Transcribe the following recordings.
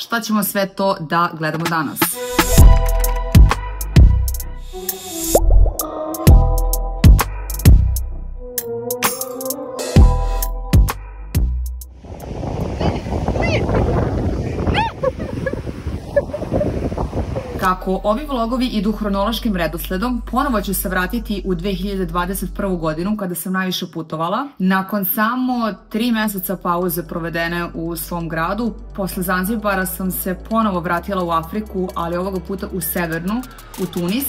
šta ćemo sve to da gledamo danas. Kako ovi vlogovi idu hronološkim redosledom, ponovo ću se vratiti u 2021. godinu kada sam najviše putovala. Nakon samo 3 meseca pauze provedene u svom gradu, posle Zanzibara sam se ponovo vratila u Afriku, ali ovoga puta u severnu, u Tunis,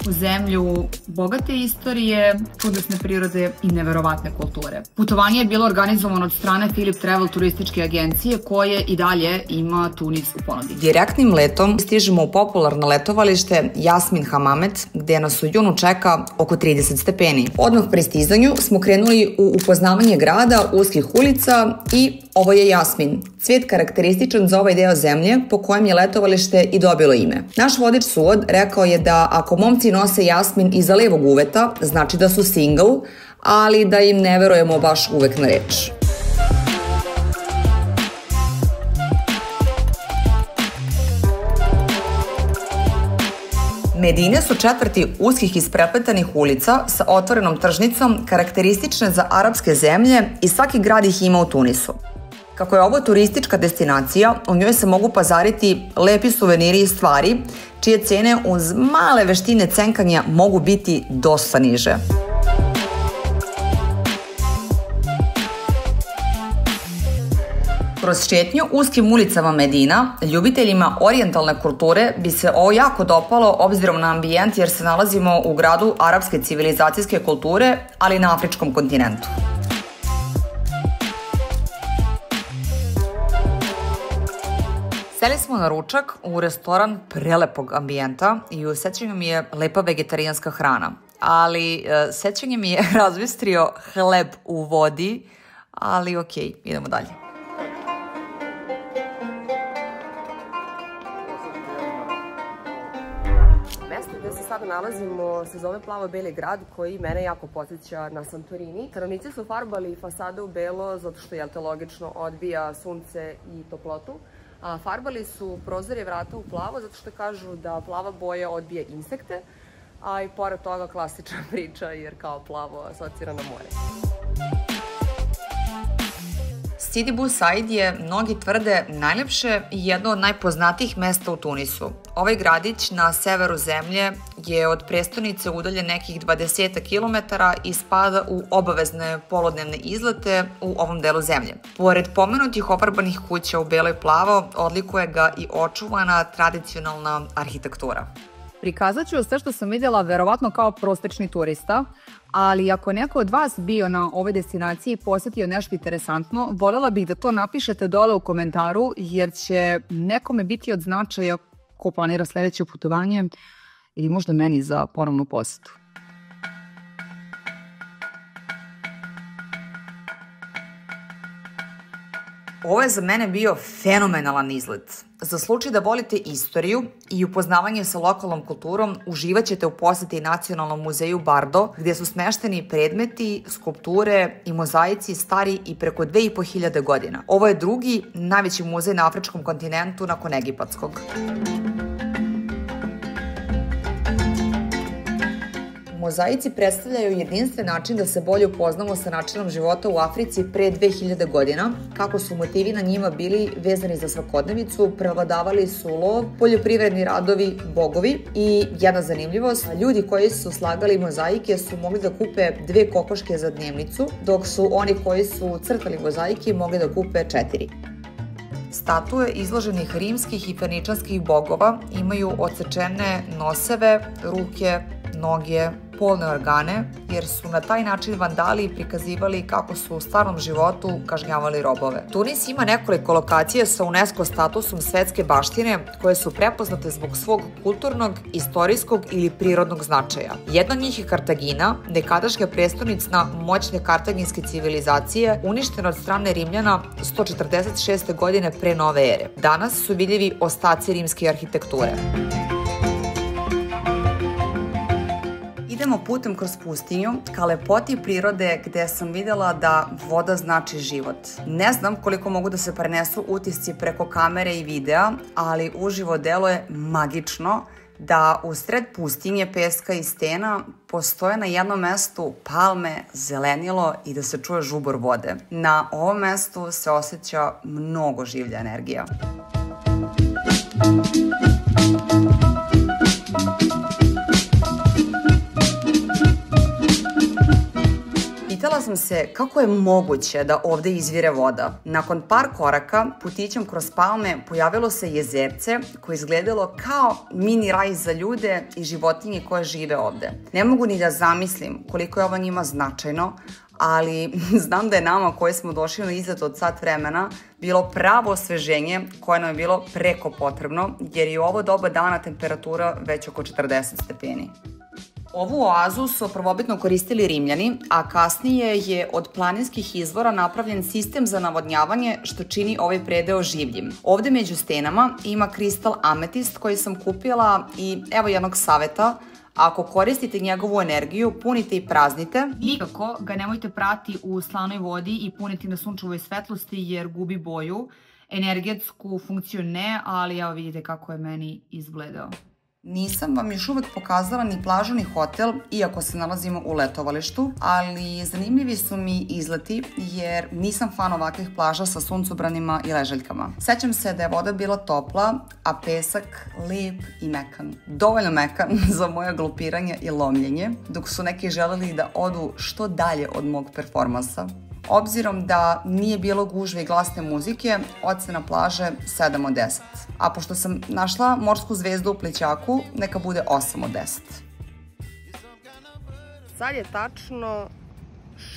u zemlju bogate istorije, čudesne prirode i neverovatne kulture. Putovanje je bilo organizovano od strane Philip Travel turističke agencije koje i dalje ima Tunis u ponudi. Direktnim letom stižemo u popularno letovalište Jasmin Hamamet, gde nas u junu čeka oko 30 stepeni. Odmah pri stizanju smo krenuli u upoznavanje grada, uskih ulica i ovo je Jasmin, cvet karakterističan za ovaj deo zemlje po kojem je letovalište i dobilo ime. Naš vodič Suod rekao je da ako momci nose Jasmin iza levog uveta, znači da su single, ali da im ne verujemo baš uvek na reč. Medine su četvrti uskih isprepletanih ulica sa otvorenom tržnicom karakteristične za arapske zemlje i svaki grad ih ima u Tunisu. Kako je ovo turistička destinacija, u njoj se mogu pazariti lepi suveniri i stvari, čije cene uz male veštine cenkanja mogu biti dosta niže. Kroz šetnju uskim ulicama Medina, ljubiteljima orijentalne kulture bi se ovo jako dopalo obzirom na ambijent jer se nalazimo u gradu arapske civilizacijske kulture, ali na afričkom kontinentu. Seli smo na ručak u restoran prelepog ambijenta i u sećanju mi je lepa vegetarijanska hrana, ali sećanje mi je razbistrio hleb u vodi, ali okej, idemo dalje. Mesto gde se sada nalazimo se zove Plavo-beli grad, koji mene jako podsjeća na Santorini. Stanovnici su farbali fasade u belo zato što, jel te, logično odbija sunce i toplotu. Farbali su prozore i vrata u plavo zato što kažu da plava boja odbija insekte, a i pored toga klasična priča jer kao plavo asocira na more. Sidi Bou Said je, mnogi tvrde, najlepše i jedno od najpoznatijih mesta u Tunisu. Ovaj gradić na severu zemlje je od prestonice udaljen nekih 20 km i spada u obavezne poludnevne izlete u ovom delu zemlje. Pored pomenutih ofarbanih kuća u belo i plavo, odlikuje ga i očuvana tradicionalna arhitektura. Prikazat ću sve što sam vidjela verovatno kao prosečni turista, ali ako neko od vas bio na ovoj destinaciji i posjetio nešto interesantno, voljela bih da to napišete dole u komentaru jer će nekome biti od značaja ko planira sledeće putovanje ili možda meni za ponovnu posetu. Ovo je za mene bio fenomenalan izlet. Za slučaj da volite istoriju i upoznavanje sa lokalnom kulturom, uživat ćete u poseti Nacionalnom muzeju Bardo, gdje su smešteni predmeti, skulpture i mozaici stari i preko 2500 godina. Ovo je drugi najveći muzej na afričkom kontinentu nakon egipatskog. Mozaici predstavljaju jedinstven način da se bolje upoznamo sa načinom života u Africi pre 2000 godina, kako su motivi na njima bili vezani za svakodnevicu, prevladavali su lov, poljoprivredni radovi, bogovi i jedna zanimljivost, ljudi koji su slagali mozaike su mogli da kupe 2 kokoške za dnevnicu, dok su oni koji su crtali mozaike mogli da kupe 4. Statue izloženih rimskih i feničanskih bogova imaju odsečene noseve, ruke, noge, polne organe, jer su na taj način vandali prikazivali kako su u stvarnom životu kažnjavali robove. Tunis ima nekoliko lokacija sa UNESCO statusom svetske baštine koje su prepoznate zbog svog kulturnog, istorijskog ili prirodnog značaja. Jedna od njih je Kartagina, nekadašnja prestonica moćne kartaginske civilizacije, uništena od strane Rimljana 146. godine pre nove ere. Danas su vidljivi ostaci rimske arhitekture. Idemo idemo putem kroz pustinju ka lepoti prirode gde sam videla da voda znači život. Ne znam koliko mogu da se prenesu utisci preko kamere i videa, ali uživo deluje magično da u sred pustinje, peska i stena postoje na jednom mestu palme, zelenilo i da se čuje žubor vode. Na ovom mestu se osjeća mnogo življa energija. Pitala sam se kako je moguće da ovde izvire voda. Nakon par koraka putićem kroz palme pojavilo se jezerce koje izgledalo kao mini raj za ljude i životinje koje žive ovde. Ne mogu ni da zamislim koliko je ovo njima značajno, ali znam da je nama koji smo došli na izlet od sat vremena bilo pravo osveženje koje nam je bilo preko potrebno, jer je u ovo doba dana temperatura već oko 40 stepeni. Ovu oazu su prvobitno koristili Rimljani, a kasnije je od planinskih izvora napravljen sistem za navodnjavanje što čini ovaj predeo življim. Ovde među stenama ima kristal ametist koji sam kupila i evo jednog saveta. Ako koristite njegovu energiju, punite i praznite. Nikako ga nemojte prati u slanoj vodi i puniti na sunčevoj svetlosti jer gubi boju. Energetsku funkciju ne, ali evo vidite kako je meni izgledao. Nisam vam još uvek pokazala ni plažu ni hotel, iako se nalazimo u letovalištu, ali zanimljivi su mi izleti jer nisam fan ovakvih plaža sa suncobranima i ležaljkama. Sećam se da je voda bila topla, a pesak lep i mekan. Dovoljno mekan za moje glupiranje i lomljenje, dok su neki želeli da odu što dalje od mog performansa. Obzirom da nije bilo gužve i glasne muzike, ocena plaže 7 od 10. A pošto sam našla morsku zvezdu u plećaku, neka bude 8 od 10. Sad je tačno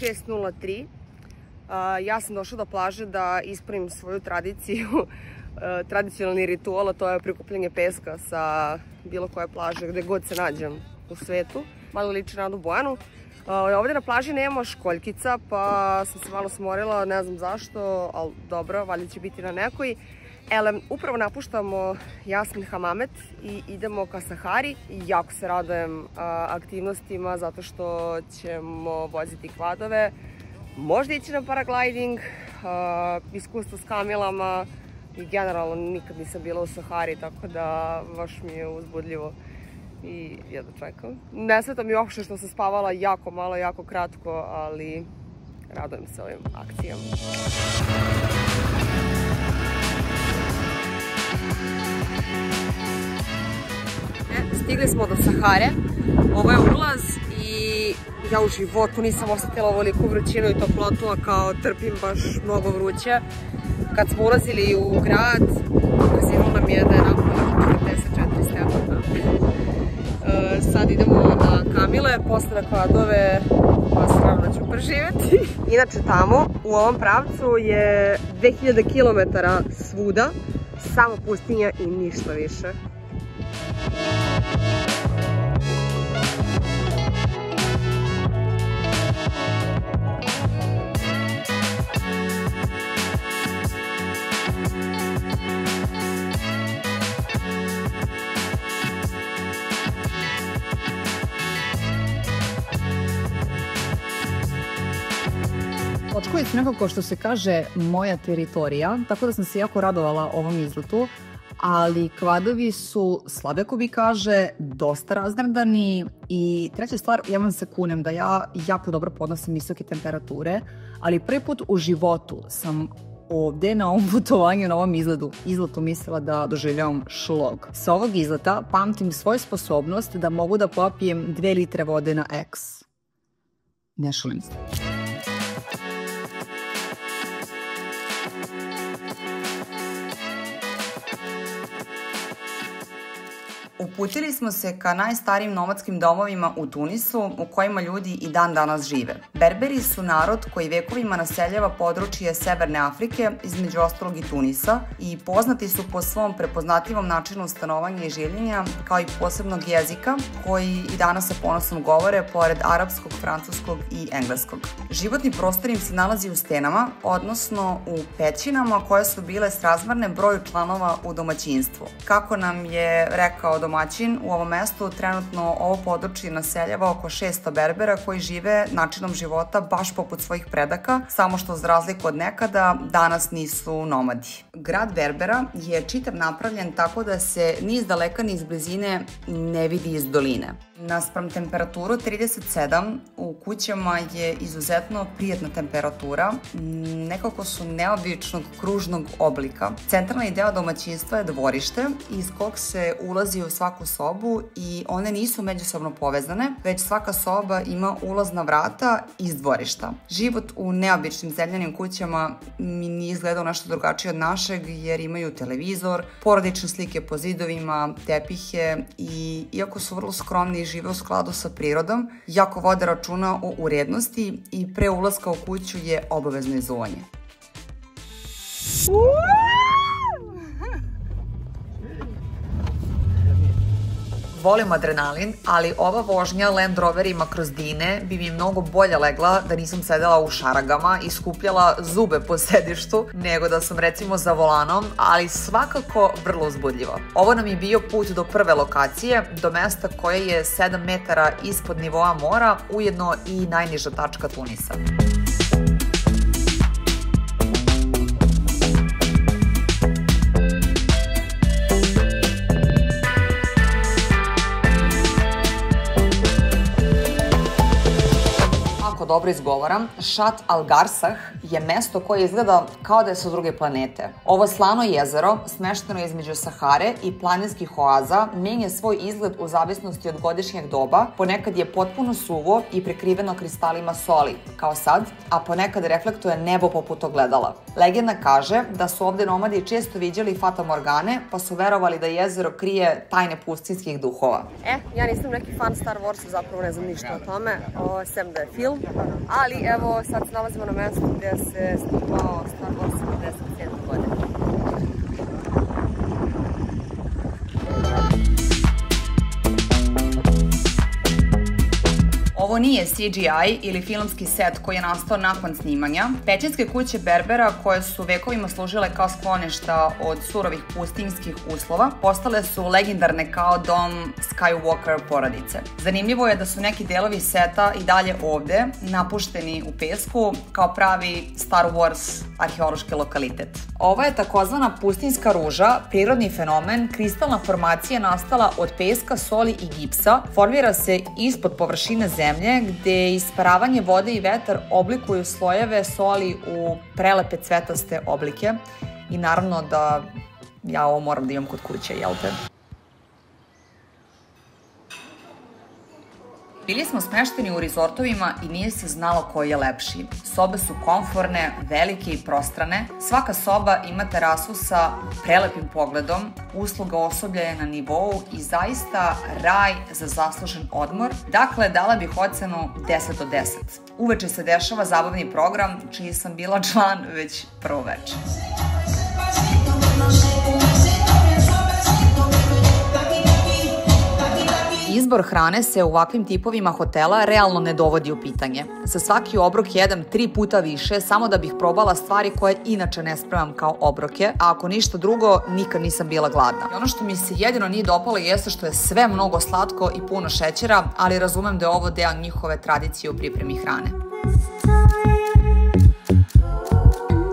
6:03. Ja sam došla do plaže da ispunim svoju tradiciju, tradicionalni ritual, a to je prikupljanje peska sa bilo koje plaže gde god se nađem u svetu. Malo liči na Adu Bojanu. Ovde na plaži nema školjkica, pa sam se malo smorila, ne znam zašto, ali dobro, valjda će biti na nekoj. Upravo napuštamo Jasmin Hamamet i idemo ka Sahari. Jako se radujem aktivnostima zato što ćemo voziti kvadove, možda ići na paragliding, iskustvo s kamilama i generalno nikad nisam bila u Sahari, tako da baš mi je uzbudljivo. I jedno čekam. Ne sveta mi uopšte što sam spavala jako malo, jako kratko, ali radujem se ovim akcijama. Stigli smo do Sahare. Ovo je ulaz i ja u životu nisam osetila ovoliku vrućinu i toplotu, a kao trpim baš mnogo vruće. Kad smo ulazili u grad, pokazivalo nam je da je napolju 44 stepena. Sad idemo na kamile, posle na kvadove, pa se naravno ću preživeti. Inače tamo, u ovom pravcu je 2000 km svuda, samo pustinja i ništa više. Točko je nekako što se kaže moja teritorija, tako da sam se jako radovala ovom izletu, ali kvadovi su, Slaveko bi kaže, dosta razgradani i treća stvar, ja vam se kunem da ja jako dobro podnosim visoke temperature, ali prvi put u životu sam ovde na ovom putovanju, na ovom izletu mislila da doživljavam šlog. Sa ovog izleta pamtim svoju sposobnost da mogu da popijem 2 litre vode na X. Ne šalim se. Uputili smo se ka najstarijim nomadskim domovima u Tunisu u kojima ljudi i dan danas žive. Berberi su narod koji vekovima naseljava područje Severne Afrike, između ostalog i Tunisa, i poznati su po svom prepoznatljivom načinu stanovanja i življenja, kao i posebnog jezika koji i danas sa ponosom govore pored arapskog, francuskog i engleskog. Životni prostor im se nalazi u stenama, odnosno u pećinama koje su bile srazmerne broju članova u domaćinstvu. Kako nam je rekao domaćin u ovom mestu. Trenutno ovo područje naseljava oko 600 Berbera koji žive načinom života baš poput svojih predaka, samo što za razliku od nekada danas nisu nomadi. Grad Berbera je čitav napravljen tako da se ni iz daleka ni iz blizine ne vidi iz doline. Naspram temperaturu 37 u kućama je izuzetno prijatna temperatura, nekako su neobičnog kružnog oblika. Centralni deo domaćinstva je dvorište iz kog se ulazi u svaku sobu i one nisu međusobno povezane, već svaka soba ima ulazna vrata iz dvorišta. Život u neobičnim zemljanim kućama mi nije izgledao nešto drugačije od našeg jer imaju televizor, porodične slike po zidovima, tepihe i iako su vrlo skromni i žive u skladu sa prirodom, jako vode računa o urednosti i pre ulaska u kuću je obavezno izuvanje. Volim adrenalin, ali ova vožnja Land Roverima kroz Dine bi mi mnogo bolje legla da nisam sedela u šaragama i skupljala zube po sedištu, nego da sam recimo za volanom, ali svakako vrlo uzbudljivo. Ovo nam je bio put do prve lokacije, do mesta koje je 7 metara ispod nivoa mora, ujedno i najniža tačka Tunisa. Dobro izgovaram, Šat Al Garsah je mesto koje izgleda kao da je sa druge planete. Ovo slano jezero, smešteno između Sahare i planinskih oaza, menja svoj izgled u zavisnosti od godišnjeg doba, ponekad je potpuno suvo i prekriveno kristalima soli, kao sad, a ponekad reflektuje nebo poput ogledala. Legenda kaže da su ovde nomadi često viđali Fata Morgane, pa su verovali da jezero krije tajne pustinskih duhova. Ja nisam neki fan Star Warsa, zapravo ne znam ništa o tome, sem da je film. Ali evo, sad se nalazimo na mestu gde se snimao Star Wars 77. godine. Ovo nije CGI ili filmski set koji je nastao nakon snimanja. Pećinske kuće Berbera, koje su vekovima služile kao skloništa od surovih pustinjskih uslova, postale su legendarne kao dom Skywalker porodice. Zanimljivo je da su neki delovi seta i dalje ovde, napušteni u pesku, kao pravi Star Wars arheološki lokalitet. Ovo je takozvana pustinjska ruža, prirodni fenomen, kristalna formacija nastala od peska, soli i gipsa, formira se ispod površine zemlje, gde isparavanje vode i vetar oblikuju slojeve soli u prelepe cvetaste oblike i naravno da ja ovo moram da imam kod kuće, jel te? Bili smo smešteni u rezortovima i nije se znalo koji je lepši. Sobe su komforne, velike i prostrane. Svaka soba ima terasu sa prelepim pogledom, usluga osoblja je na nivou i zaista raj za zaslužen odmor. Dakle, dala bih ocenu 10 od 10. Uveče se dešava zabavni program, čiji sam bila član već prvo veče. Izbor hrane se u ovakvim tipovima hotela realno ne dovodi u pitanje. Za svaki obrok jedem 3 puta više samo da bih probala stvari koje inače ne spremam kao obroke, a ako ništa drugo, nikad nisam bila gladna. I ono što mi se jedino nije dopalo jeste što je sve mnogo slatko i puno šećera, ali razumem da je ovo deo njihove tradicije u pripremi hrane.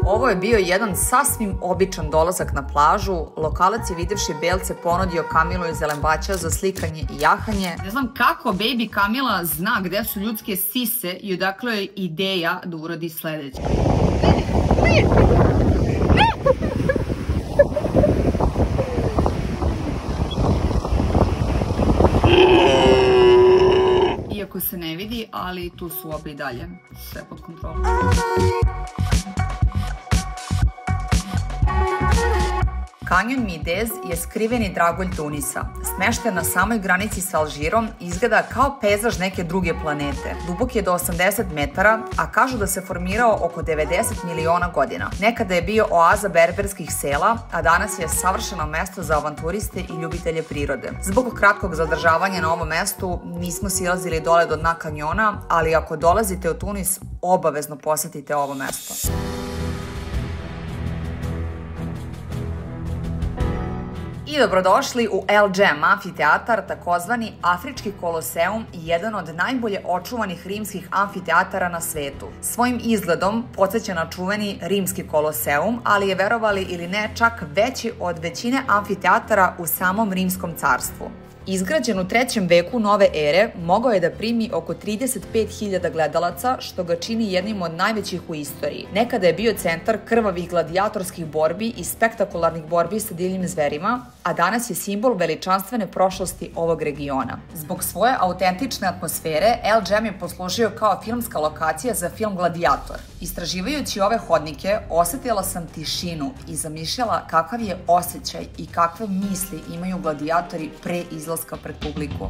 Ovo je bio jedan sasvim običan dolazak na plažu. Lokalac je videvši belce ponudio Kamilu iz Zelembaća za slikanje i jahanje. Ne znam kako baby Kamila zna gde su ljudske sise i odakle je ideja da uradi sledeće. Iako se ne vidi, ali tu su obe i dalje. Sve pod kontrolom. Kanjon Midez je skriveni dragulj Tunisa. Smešten na samoj granici sa Alžirom, izgleda kao pejzaž neke druge planete. Dubok je do 80 metara, a kažu da se formirao oko 90 miliona godina. Nekada je bio oaza berberskih sela, a danas je savršeno mesto za avanturiste i ljubitelje prirode. Zbog kratkog zadržavanja na ovom mestu nismo silazili dole do dna kanjona, ali ako dolazite u Tunis, obavezno posetite ovo mesto. I dobrodošli u El Džem amfiteatar, takozvani Afrički koloseum i jedan od najbolje očuvanih rimskih amfiteatara na svetu. Svojim izgledom podsjeća na čuveni rimski koloseum, ali je, verovali ili ne, čak veći od većine amfiteatara u samom rimskom carstvu. Izgrađen u 3. veku nove ere, mogao je da primi oko 35.000 gledalaca, što ga čini jednim od najvećih u istoriji. Nekada je bio centar krvavih gladijatorskih borbi i spektakularnih borbi sa divljim zverima, a danas je simbol veličanstvene prošlosti ovog regiona. Zbog svoje autentične atmosfere, El Džem je poslužio kao filmska lokacija za film Gladijator. Istraživajući ove hodnike, osetila sam tišinu i zamišljala kakav je osjećaj i kakve misli imaju gladijatori pre izlaska pred publiku.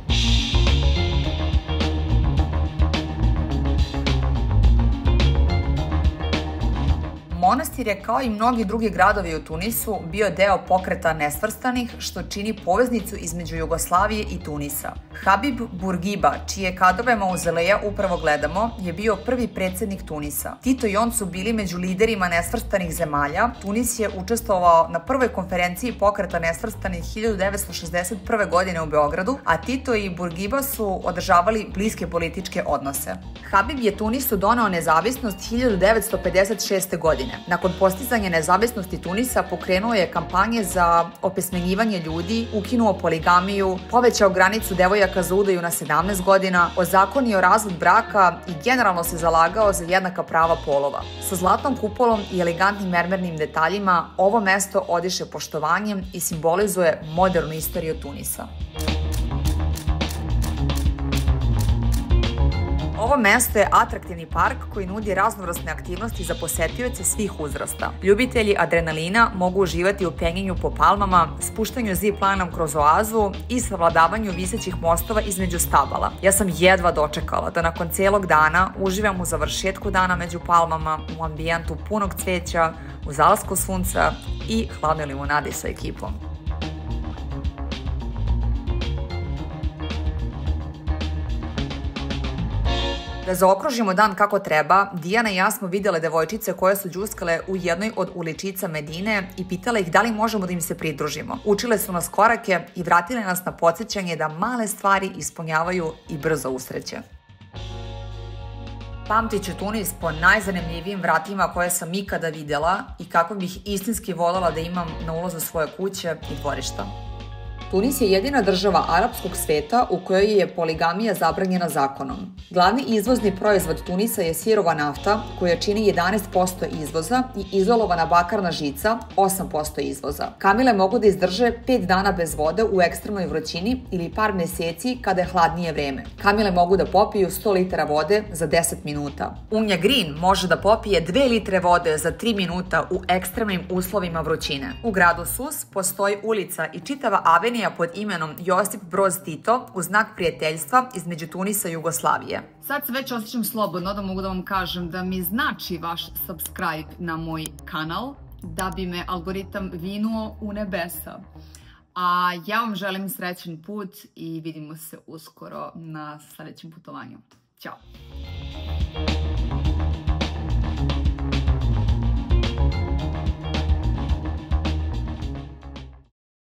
Monastir je, kao i mnogi drugi gradovi u Tunisu, bio deo pokreta nesvrstanih, što čini poveznicu između Jugoslavije i Tunisa. Habib Bourguiba, čije kadrove mauzoleja upravo gledamo, je bio prvi predsednik Tunisa. Tito i on su bili među liderima nesvrstanih zemalja. Tunis je učestvovao na prvoj konferenciji pokreta nesvrstanih 1961. godine u Beogradu, a Tito i Bourguiba su održavali bliske političke odnose. Habib je Tunisu doneo nezavisnost 1956. godine. Nakon postizanja nezavisnosti Tunisa pokrenuo je kampanje za opesmenjivanje ljudi, ukinuo poligamiju, povećao granicu devojaka za udaju na 17 godina, ozakonio razvod braka i generalno se zalagao za jednaka prava polova. Sa zlatnom kupolom i elegantnim mermernim detaljima, ovo mesto odiše poštovanjem i simbolizuje modernu istoriju Tunisa. Ovo mesto je atraktivni park koji nudi raznovrsne aktivnosti za posetioce svih uzrasta. Ljubitelji adrenalina mogu uživati u penjenju po palmama, spuštanju zip-linom kroz oazu i savladavanju visećih mostova između stabala. Ja sam jedva dočekala da nakon celog dana uživam u završetku dana među palmama, u ambijentu punog cveća, u zalasku sunca i hladnoj limunadi sa ekipom. Da zaokružimo dan kako treba, Dijana i ja smo videle devojčice koje su đuskale u jednoj od uličica Medine i pitale ih da li možemo da im se pridružimo. Učile su nas korake i vratile nas na podsjećanje da male stvari ispunjavaju i brzo usreće. Pamtit ću Tunis po najzanimljivijim vratima koje sam ikada videla i kako bih istinski voljela da imam na ulazu svoje kuće i dvorišta. Tunis je jedina država arapskog sveta u kojoj je poligamija zabranjena zakonom. Glavni izvozni proizvod Tunisa je sirova nafta, koja čini 11% izvoza, i izolovana bakarna žica, 8% izvoza. Kamile mogu da izdrže 5 dana bez vode u ekstremnoj vrućini ili par meseci kada je hladnije vreme. Kamile mogu da popiju 100 litara vode za 10 minuta. Unja Green može da popije 2 litre vode za 3 minuta u ekstremnim uslovima vrućine. U gradu Sus postoji ulica i čitava avenija pod imenom Josip Broz Tito u znak prijateljstva između Tunisa i Jugoslavije. Sad se već osjećam slobodno da mogu da vam kažem da mi znači vaš subscribe na moj kanal, da bi me algoritam vinuo u nebesa. A ja vam želim srećan put i vidimo se uskoro na sledećem putovanju. Ćao!